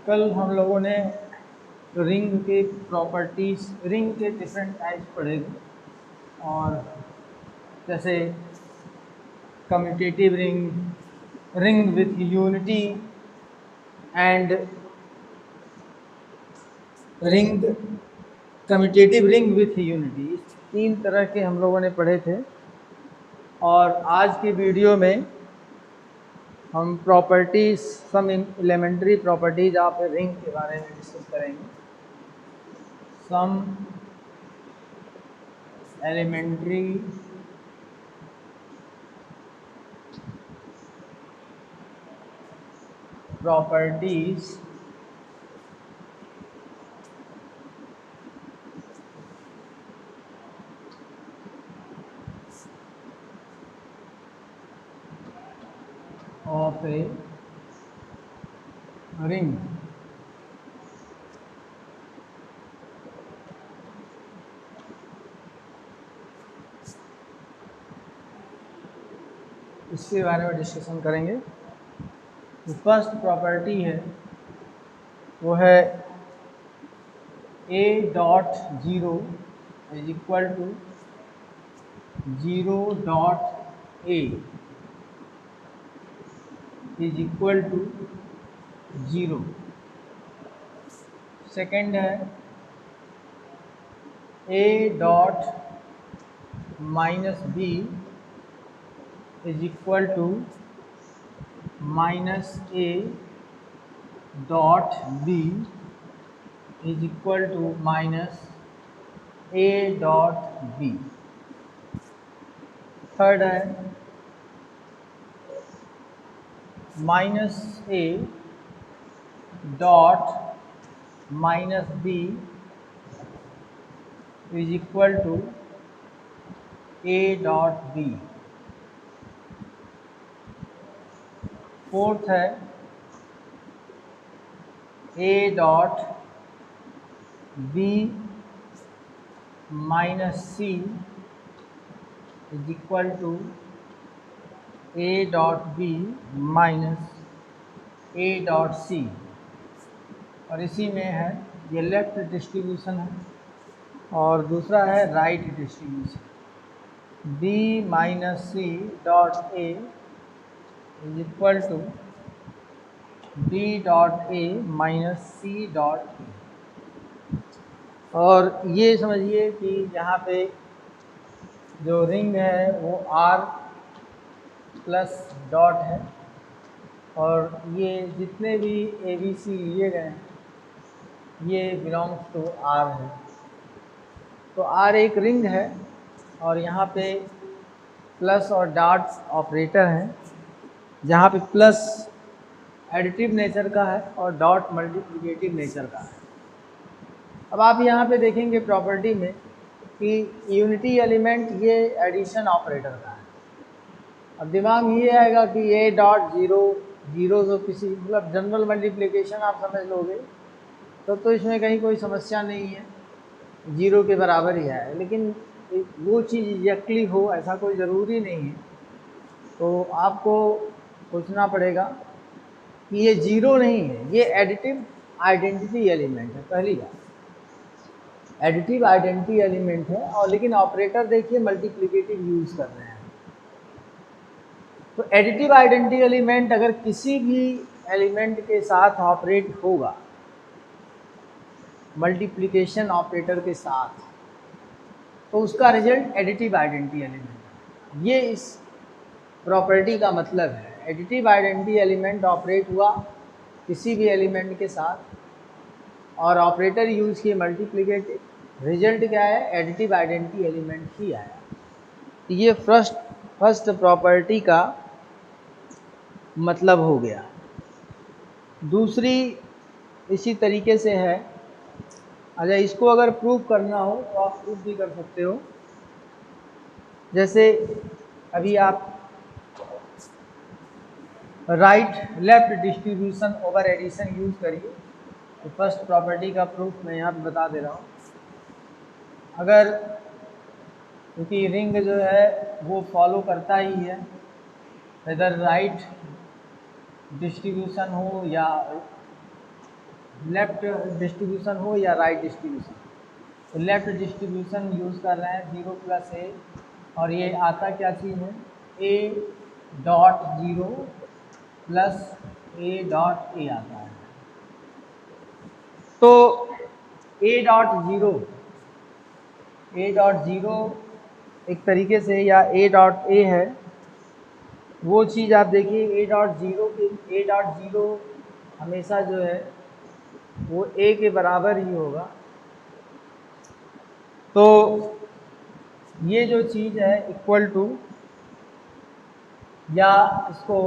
कल हम लोगों ने रिंग के प्रॉपर्टीज, रिंग के डिफरेंट टाइप्स पढ़े थे। और जैसे commutative ring, ring with unity and ring, commutative ring with unity, इस 3 तरह के हम लोगों ने पढ़े थे। और आज की वीडियो में हम properties, some elementary properties of a ring के बारे में डिस्कस करेंगे। Some elementary properties of a ring. इसके बारे में डिस्कशन करेंगे। जो फर्स्ट प्रॉपर्टी है वो है A dot zero is equal to zero dot A is equal to zero. Second है A dot minus B is equal to minus A dot B is equal to minus A dot B. Third है minus A dot minus B is equal to A dot B. Fourth है A dot B minus C is equal to A dot B minus A dot C. और इसी में है, ये left distribution है और दूसरा है right distribution. B minus C dot A is equal to B dot A minus C dot A. और ये समझिए कि यहाँ पे जो रिंग है वो आर प्लस डॉट है और ये जितने भी ए बी सी लिए गए हैं ये बिलोंग्स टू आर है। तो आर एक रिंग है और यहाँ पे प्लस और डॉट ऑपरेटर है, जहाँ पे प्लस एडिटिव नेचर का है और डॉट मल्टीप्लिकेटिव नेचर का है। अब आप यहाँ पे देखेंगे प्रॉपर्टी में कि यूनिटी एलिमेंट ये एडिशन ऑपरेटर का है। अब दिमाग में ये आएगा कि ए डॉट जीरो, जीरो तो किसी मतलब जनरल मल्टीप्लिकेशन आप समझ लोगे तो इसमें कहीं कोई समस्या नहीं है, जीरो के बराबर ही है। लेकिन वो चीज़ एग्जैक्टली हो ऐसा कोई ज़रूरी नहीं है। तो आपको सोचना पड़ेगा कि ये जीरो नहीं है, ये एडिटिव आइडेंटिटी एलिमेंट है। पहली बात, एडिटिव आइडेंटिटी एलिमेंट है और लेकिन ऑपरेटर देखिए मल्टीप्लिकेटिव यूज़ कर रहे हैं। तो एडिटिव आइडेंटिटी एलिमेंट अगर किसी भी एलिमेंट के साथ ऑपरेट होगा मल्टीप्लिकेशन ऑपरेटर के साथ, तो उसका रिजल्ट एडिटिव आइडेंटिटी एलिमेंट है। ये इस प्रॉपर्टी का मतलब है। एडिटिव आइडेंटिटी एलिमेंट ऑपरेट हुआ किसी भी एलिमेंट के साथ और ऑपरेटर यूज़ किए मल्टीप्लिकेटिव, रिजल्ट क्या है, एडिटिव आइडेंटिटी एलिमेंट ही आया। ये फर्स्ट प्रॉपर्टी का मतलब हो गया। दूसरी इसी तरीके से है। अच्छा, इसको अगर प्रूव करना हो तो आप प्रूव भी कर सकते हो। जैसे अभी आप right left distribution over addition use करिए। तो फर्स्ट प्रॉपर्टी का प्रूफ मैं यहाँ पे बता दे रहा हूँ। अगर क्योंकि रिंग जो है वो फॉलो करता ही है, इधर राइट डिस्ट्रीब्यूशन हो या लेफ्ट डिस्ट्रीब्यूशन हो या राइट डिस्ट्रीब्यूशन। तो लेफ्ट डिस्ट्रीब्यूशन यूज़ कर रहे हैं 0 प्लस ए, और ये आता क्या चीज़ है, A dot zero plus A dot ए आता है। तो ए डॉट जीरो एक तरीके से, या ए डॉट ए है वो चीज़। आप देखिए ए डॉट जीरो हमेशा जो है वो ए के बराबर ही होगा। तो ये जो चीज़ है इक्वल टू, या इसको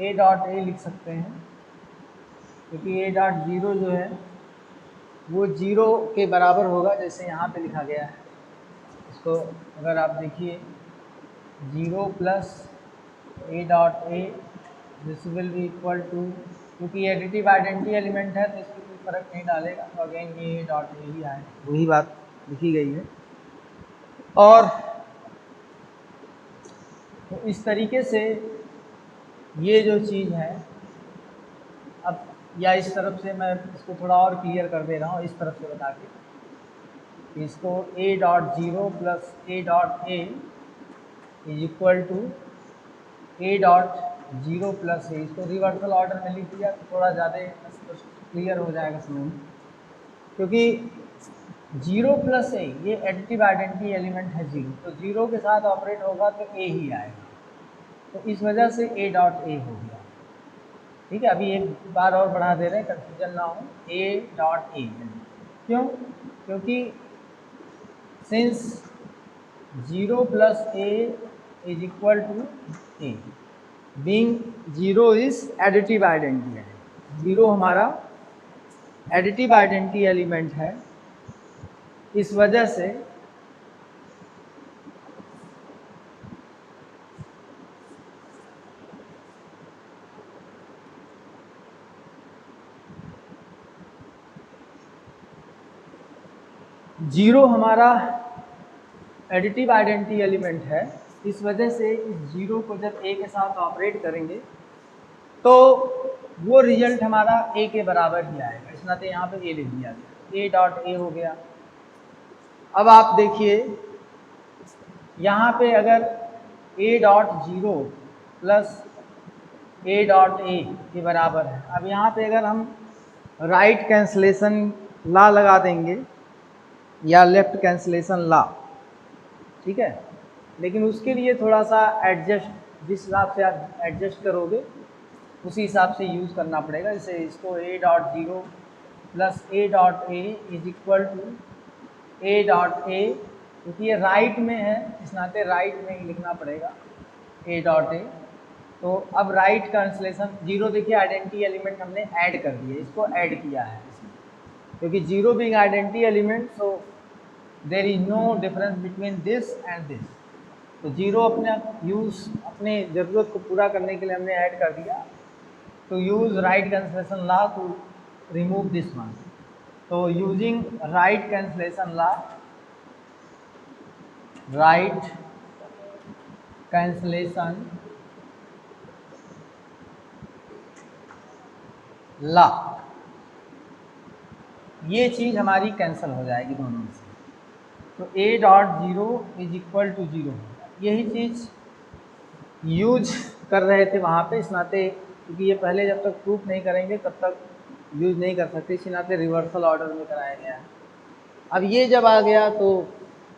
ए डॉट ए लिख सकते हैं, क्योंकि ए डॉट जीरो जो है वो जीरो के बराबर होगा, जैसे यहाँ पे लिखा गया है। इसको अगर आप देखिए, zero plus A dot A this will be equal to, क्योंकि एडिटिव आइडेंटिटी एलिमेंट है तो इसमें कोई फर्क नहीं डालेगा, तो अगेन ये ए डॉट ए ही आएगा, वही बात लिखी गई है। और तो इस तरीके से ये जो चीज़ है, अब या इस तरफ से मैं इसको थोड़ा और क्लियर कर दे रहा हूँ, इस तरफ से बता के, इसको A dot zero plus A dot A is equal to A dot zero plus A, इसको रिवर्सल ऑर्डर में लिख दिया तो थोड़ा ज़्यादा क्लियर हो जाएगा समझ में, क्योंकि जीरो प्लस ए ये एडिटिव आइडेंटिटी एलिमेंट है जीरो, तो जीरो के साथ ऑपरेट होगा तो ए ही आएगा, तो इस वजह से ए डॉट ए हो गया। ठीक है, अभी एक बार और बढ़ा दे रहे हैं, कंफ्यूजन ना हो, ए डॉट ए। क्यों? क्योंकि since zero plus A is equal to A, being zero is additive identity है, जीरो हमारा एडिटिव आइडेंटिटी एलिमेंट है, इस वजह से जीरो हमारा एडिटिव आइडेंटिटी एलिमेंट है, इस वजह से इस जीरो को जब ए के साथ ऑपरेट करेंगे तो वो रिजल्ट हमारा ए के बराबर ही आएगा, इस नाते यहाँ पे ए लिख दिया गया, ए डॉट ए हो गया। अब आप देखिए यहाँ पे अगर ए dot zero plus A dot ए के बराबर है, अब यहाँ पे अगर हम राइट कैंसलेशन ला लगा देंगे या लेफ्ट कैंसलेशन ला, ठीक है, लेकिन उसके लिए थोड़ा सा एडजस्ट, जिस हिसाब से आप एडजस्ट करोगे उसी हिसाब से यूज़ करना पड़ेगा। जैसे इसको A dot zero plus A dot A is equal to A dot A, क्योंकि ये राइट में है इस नाते राइट में ही लिखना पड़ेगा ए डॉट ए। तो अब राइट ट्रांसलेशन जीरो, देखिए आइडेंटिटी एलिमेंट हमने ऐड कर दिया, इसको ऐड किया है इसमें, क्योंकि zero being identity element, so there is no difference between this and this. तो जीरो अपने यूज़, अपने ज़रूरत को पूरा करने के लिए हमने ऐड कर दिया, तो use right cancellation law to remove this one. तो using right cancellation law, right cancellation law, ये चीज़ हमारी कैंसिल हो जाएगी दोनों में से, तो A dot zero is equal to zero. यही चीज़ यूज कर रहे थे वहाँ पे, इस नाते, क्योंकि ये पहले जब तक प्रूफ नहीं करेंगे तब तक यूज नहीं कर सकते, इसी नाते रिवर्सल ऑर्डर में कराया गया है। अब ये जब आ गया तो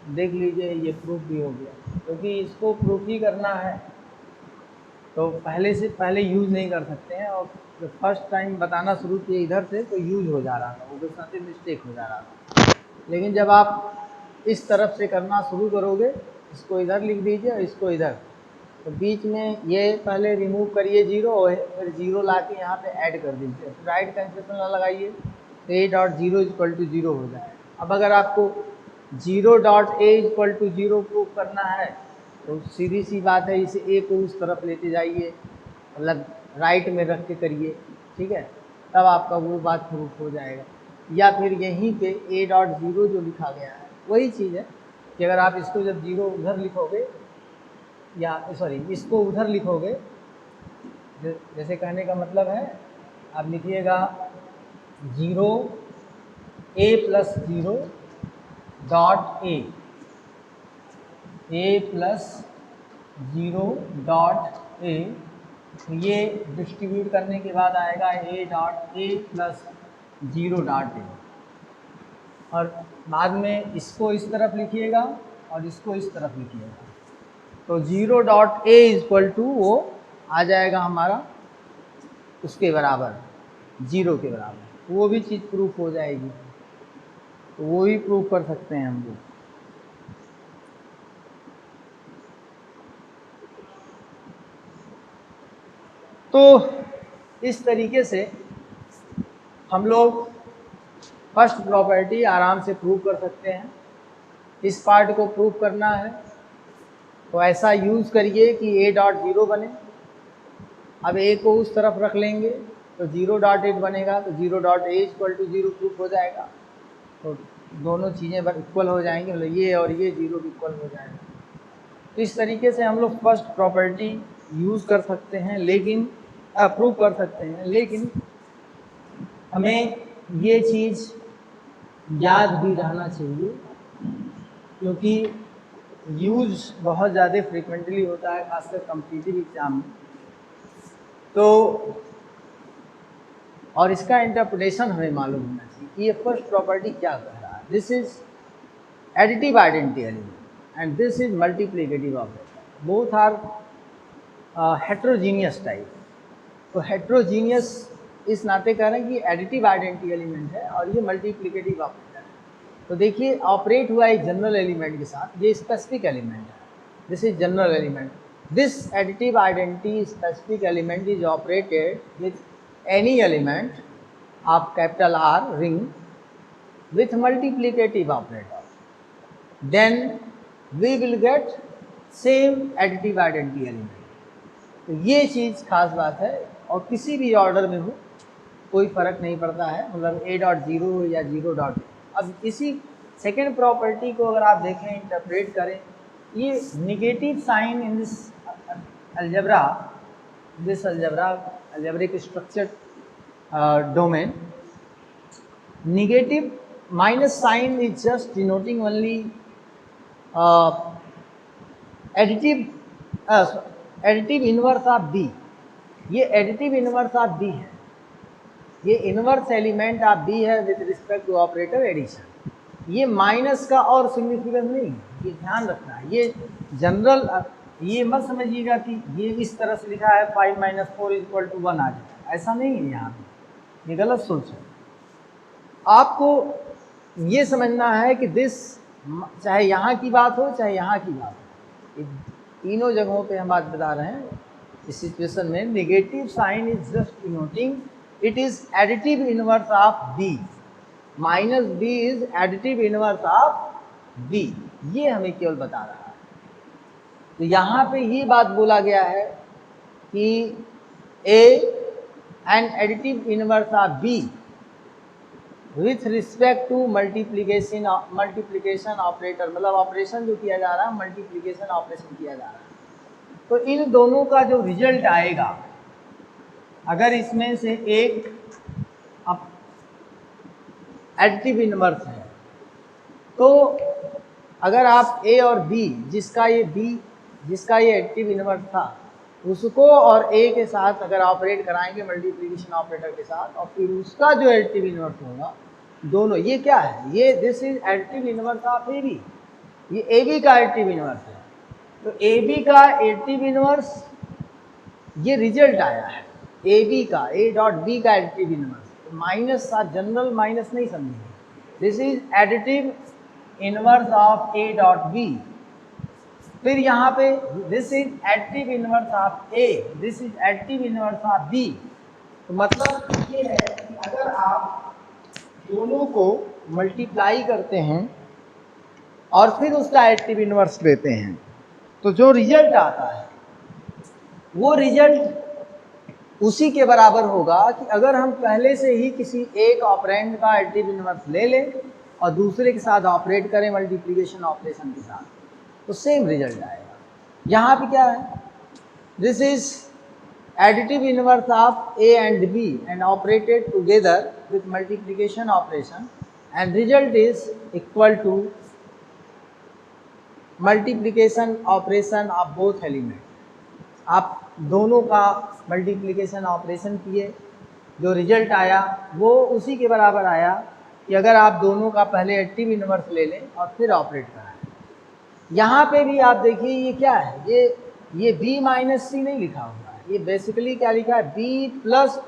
देख लीजिए ये प्रूफ भी हो गया, क्योंकि इसको प्रूफ ही करना है तो पहले से पहले यूज़ नहीं कर सकते हैं, और जब फर्स्ट टाइम बताना शुरू किए इधर से तो यूज हो जा रहा था, वो साथ ही मिस्टेक हो जा रहा था। लेकिन जब आप इस तरफ से करना शुरू करोगे, इसको इधर लिख दीजिए और इसको इधर, तो बीच में ये पहले रिमूव करिए जीरो, और फिर जीरो ला के यहाँ पर ऐड कर दीजिए, फिर राइट कैंसलेशन ला लगाइए तो A dot zero equal to zero हो जाए। अब अगर आपको zero dot A equal to zero proof करना है तो सीधी सी बात है, इसे ए को उस तरफ लेते जाइए, मतलब राइट में रख के करिए, ठीक है, तब आपका वो बात प्रूफ हो जाएगा। या फिर यहीं पे ए डॉट जीरो जो लिखा गया है वही चीज़ है कि अगर आप इसको जब जीरो उधर लिखोगे, या सॉरी इसको उधर लिखोगे, जैसे कहने का मतलब है आप लिखिएगा 0 a plus 0 dot a plus 0 dot a, ये डिस्ट्रीब्यूट करने के बाद आएगा a dot a plus 0 dot a, और बाद में इसको इस तरफ लिखिएगा और इसको इस तरफ लिखिएगा, तो 0 डॉट a इक्वल टू वो आ जाएगा हमारा उसके बराबर, 0 के बराबर, वो भी चीज़ प्रूफ हो जाएगी, तो वो भी प्रूफ कर सकते हैं हम लोग। तो इस तरीके से हम लोग फर्स्ट प्रॉपर्टी आराम से प्रूव कर सकते हैं। इस पार्ट को प्रूव करना है तो ऐसा यूज़ करिए कि a डॉट 0 बने। अब a को उस तरफ रख लेंगे तो 0 डॉट 8 बनेगा, तो 0 dot a equal to 0 proof हो जाएगा, तो दोनों चीज़ें इक्वल हो जाएंगी, मतलब ये और ये 0 इक्वल हो जाएगा। तो इस तरीके से हम लोग फर्स्ट प्रॉपर्टी यूज़ कर सकते हैं, लेकिन प्रूव कर सकते हैं, लेकिन हमें ये चीज़ याद भी रहना चाहिए क्योंकि यूज बहुत ज़्यादा फ्रिक्वेंटली होता है, खासकर कॉम्पिटिटिव एग्जाम में। तो और इसका इंटरप्रिटेशन हमें मालूम होना चाहिए कि ये फर्स्ट प्रॉपर्टी क्या कह रहा है। This is additive identity element and this is multiplicative operator, both are heterogeneous type. तो हेट्रोजीनियस इस नाते कह रहे हैं कि एडिटिव आइडेंटिटी एलिमेंट है और ये मल्टीप्लिकेटिव ऑपरेटर है। तो देखिए ऑपरेट हुआ एक जनरल एलिमेंट के साथ, ये स्पेसिफिक एलिमेंट है, this is general element. This additive identity specific element is operated with any element of capital R ring with multiplicative operator, then we will get same additive identity element। तो ये चीज़ खास बात है, और किसी भी order में हो कोई फ़र्क नहीं पड़ता है, मतलब a डॉट 0 या 0 डॉट। अब इसी सेकेंड प्रॉपर्टी को अगर आप देखें, इंटरप्रेट करें, ये negative sign in this algebra, algebraic structure domain, negative minus sign is just denoting only additive inverse of B। ये additive inverse of B है, ये इनवर्स एलिमेंट ऑफ B है with respect to operator addition. ये minus का और significance नहीं है, ये ध्यान रखना है। ये जनरल, ये मत समझिएगा कि ये इस तरह से लिखा है 5 माइनस 4 इक्वल टू 1 आ जाए, ऐसा नहीं है यहाँ पे, ये गलत सोच है। आपको ये समझना है कि दिस, चाहे यहाँ की बात हो चाहे यहाँ की बात हो, तीनों जगहों पे हम बात बता रहे हैं। इस सिचुएशन में negative sign is just denoting it is additive inverse of B, minus B is additive inverse of B, ये हमें केवल बता रहा है। तो यहाँ पे ये बात बोला गया है कि A and additive inverse of B with respect to multiplication operator, मतलब ऑपरेशन जो किया जा रहा है मल्टीप्लिकेशन ऑपरेशन किया जा रहा है। तो इन दोनों का जो रिजल्ट आएगा, अगर इसमें से एक एडिटिव इनवर्स है, तो अगर आप ए और बी, जिसका ये एडिटिव इनवर्स था, उसको और ए के साथ अगर ऑपरेट कराएंगे मल्टीप्लिकेशन ऑपरेटर के साथ, और फिर उसका जो एडिटिव इनवर्स होगा, दोनों, ये क्या है, ये this is additive inverse of A B, ये ए बी का एडिटिव इनवर्स है। तो ए बी का एडिटिव इनवर्स, ये रिजल्ट आया है ए बी का, ए डॉट बी का एडिटिव इनवर्स, तो माइनस का जनरल माइनस नहीं समझेंगे, this is additive inverse of A dot B. फिर यहाँ पे this is additive inverse of A, this is additive inverse of B. तो मतलब ये है कि अगर आप दोनों को मल्टीप्लाई करते हैं और फिर उसका एडिटिव इनवर्स लेते हैं, तो जो रिजल्ट आता है वो रिजल्ट उसी के बराबर होगा कि अगर हम पहले से ही किसी एक ऑपरेंड का एडिटिव इनवर्स ले लें और दूसरे के साथ ऑपरेट करें मल्टीप्लिकेशन ऑपरेशन के साथ, तो सेम रिजल्ट आएगा। यहाँ पे क्या है, this is additive inverse of A and B and operated together with multiplication operation, and result is equal to multiplication operation of both element. आप दोनों का मल्टीप्लिकेशन ऑपरेशन किए, जो रिजल्ट आया वो उसी के बराबर आया कि अगर आप दोनों का पहले एडिटिव इनवर्स ले लें और फिर ऑपरेट कराएं। यहाँ पे भी आप देखिए ये क्या है, ये b माइनस सी नहीं लिखा हुआ है, ये बेसिकली क्या लिखा है, b plus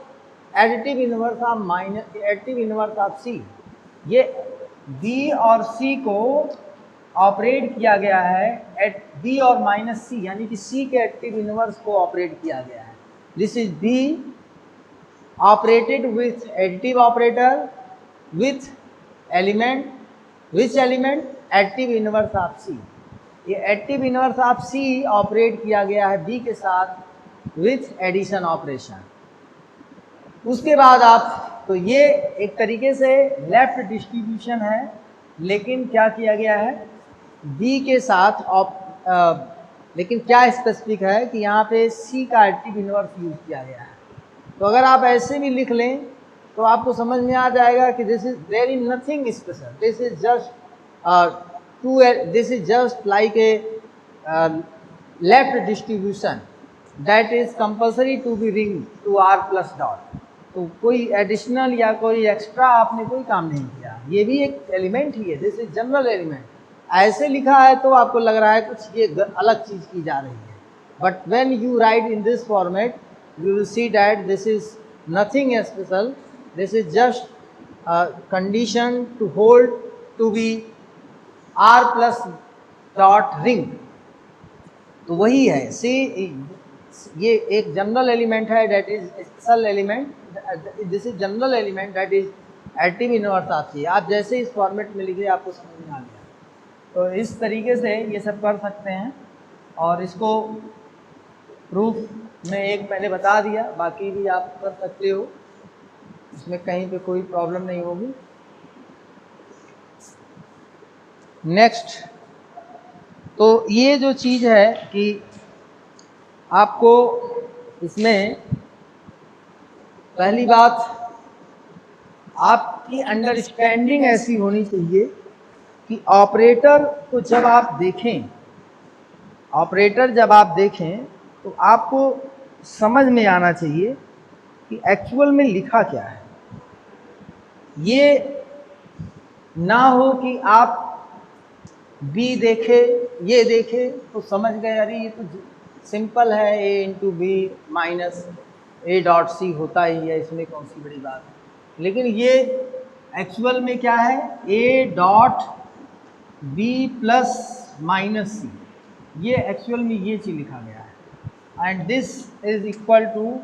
additive inverse of minus additive inverse of C. ये b और c को ऑपरेट किया गया है एट b और माइनस सी, यानी कि c के एडिटिव इनवर्स को ऑपरेट किया गया है। This is b operated with additive operator with element, which element, additive inverse of C. ये additive inverse of C operate किया गया है b के साथ विथ एडिशन ऑपरेशन। उसके बाद आप, तो ये एक तरीके से लेफ्ट डिस्ट्रीब्यूशन है, लेकिन क्या किया गया है b के साथ लेकिन क्या स्पेसिफिक है कि यहाँ पे c का एडिटिव इनवर्स यूज किया गया है। तो अगर आप ऐसे भी लिख लें तो आपको समझ में आ जाएगा कि this is there is nothing special, this is just this is just like a left distribution that is compulsory to be ring to r plus dot। तो कोई एडिशनल या कोई एक्स्ट्रा आपने कोई काम नहीं किया, ये भी एक एलिमेंट ही है, दिस इज जनरल एलिमेंट। ऐसे लिखा है तो आपको लग रहा है कुछ ये अलग चीज की जा रही है, but when you right in this format you will see that this is nothing special, this is just a condition to hold to be r plus dot ring। तो वही है सी, ये एक जनरल एलिमेंट है that is special element, this is general element that is additive inverse of C. आप जैसे इस format में लिखे आपको समझ में आ गया। तो इस तरीके से ये सब कर सकते हैं, और इसको प्रूफ में एक मैंने बता दिया, बाकी भी आप कर सकते हो, इसमें कहीं पे कोई प्रॉब्लम नहीं होगी। नेक्स्ट, तो ये जो चीज़ है कि आपको इसमें पहली बात आपकी अंडरस्टैंडिंग ऐसी होनी चाहिए कि ऑपरेटर को जब आप देखें, ऑपरेटर जब आप देखें तो आपको समझ में आना चाहिए कि एक्चुअल में लिखा क्या है। ये ना हो कि आप बी देखे, ये देखे तो समझ गए अरे ये तो सिंपल है, A into B minus A dot C होता ही है, इसमें कौन सी बड़ी बात है। लेकिन ये एक्चुअल में क्या है, A dot B plus minus C, ये एक्चुअल में ये चीज़ लिखा गया है। And this is equal to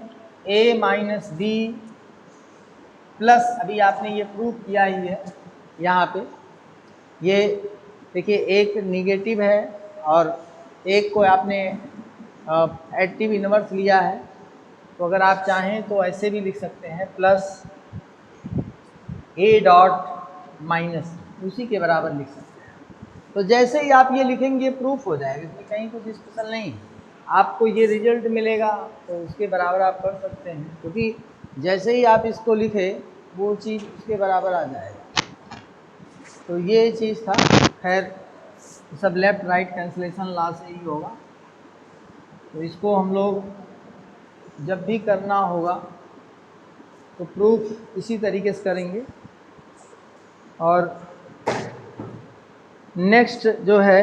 A minus B plus, अभी आपने ये प्रूव किया ही है यहाँ पे, ये देखिए एक निगेटिव है और एक को आपने एडिटिव इनवर्स लिया है, तो अगर आप चाहें तो ऐसे भी लिख सकते हैं प्लस ए डॉट माइनस, उसी के बराबर लिख सकते हैं। तो जैसे ही आप ये लिखेंगे प्रूफ हो जाएगा, इसमें कहीं कुछ स्पेशल नहीं है, आपको ये रिजल्ट मिलेगा तो उसके बराबर आप कर सकते हैं, क्योंकि जैसे ही आप इसको लिखे वो चीज़ उसके बराबर आ जाएगा। तो ये चीज़ था। खैर सब लेफ्ट राइट कैंसलेशन लॉ से ही होगा, तो इसको हम लोग जब भी करना होगा तो प्रूफ इसी तरीके से करेंगे। और नेक्स्ट जो है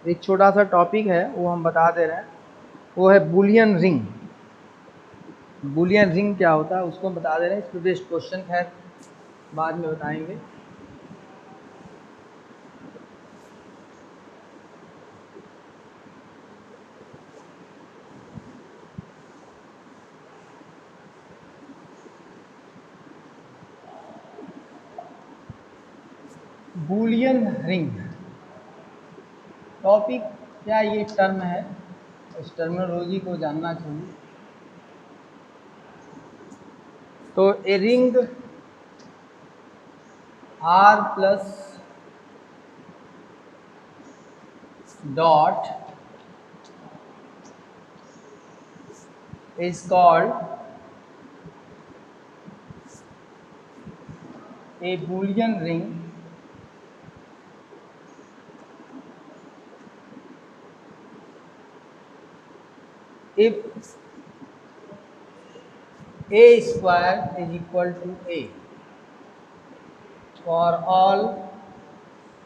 एक छोटा सा टॉपिक है वो हम बता दे रहे हैं, वो है बुलियन रिंग। बुलियन रिंग क्या होता है उसको हम बता दे रहे हैं, इस पर बेस्ड क्वेश्चन खैर बाद में बताएंगे। बुलियन रिंग टॉपिक क्या, ये टर्म है, इस टर्मिनोलॉजी को जानना चाहिए। तो a ring R plus dot is called a Boolean ring if a square is equal to a for all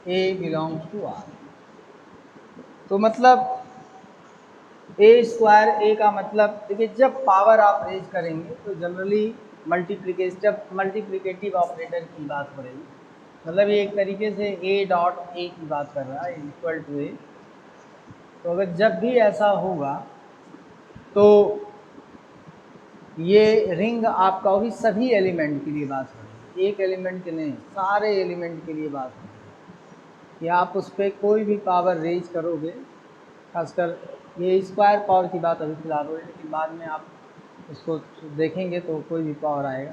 a belongs to R। तो मतलब ए स्क्वायर, ए का मतलब देखिए, जब पावर आप रेज करेंगे तो जनरली मल्टीप्लिकेटिव ऑपरेटर की बात हो रही है, मतलब ये एक तरीके से ए डॉट ए की बात कर रहा है इक्वल टू ए। तो अगर जब भी ऐसा होगा तो ये रिंग आपका होगी सभी एलिमेंट के लिए बात हो रही है, एक एलिमेंट के नहीं, सारे एलिमेंट के लिए बात हो रही है कि आप उस पर कोई भी पावर रेज करोगे, खासकर ये स्क्वायर पावर की बात अभी फिलहाल हो रही है, लेकिन बाद में आप इसको देखेंगे तो कोई भी पावर आएगा।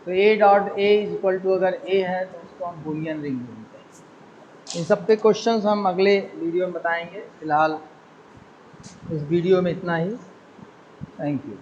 तो A dot A is equal to, अगर ए है तो उसको हम बूलियन रिंग बोलते हैं। इन सब पे क्वेश्चंस हम अगले वीडियो में बताएंगे, फिलहाल इस वीडियो में इतना ही। Thank you.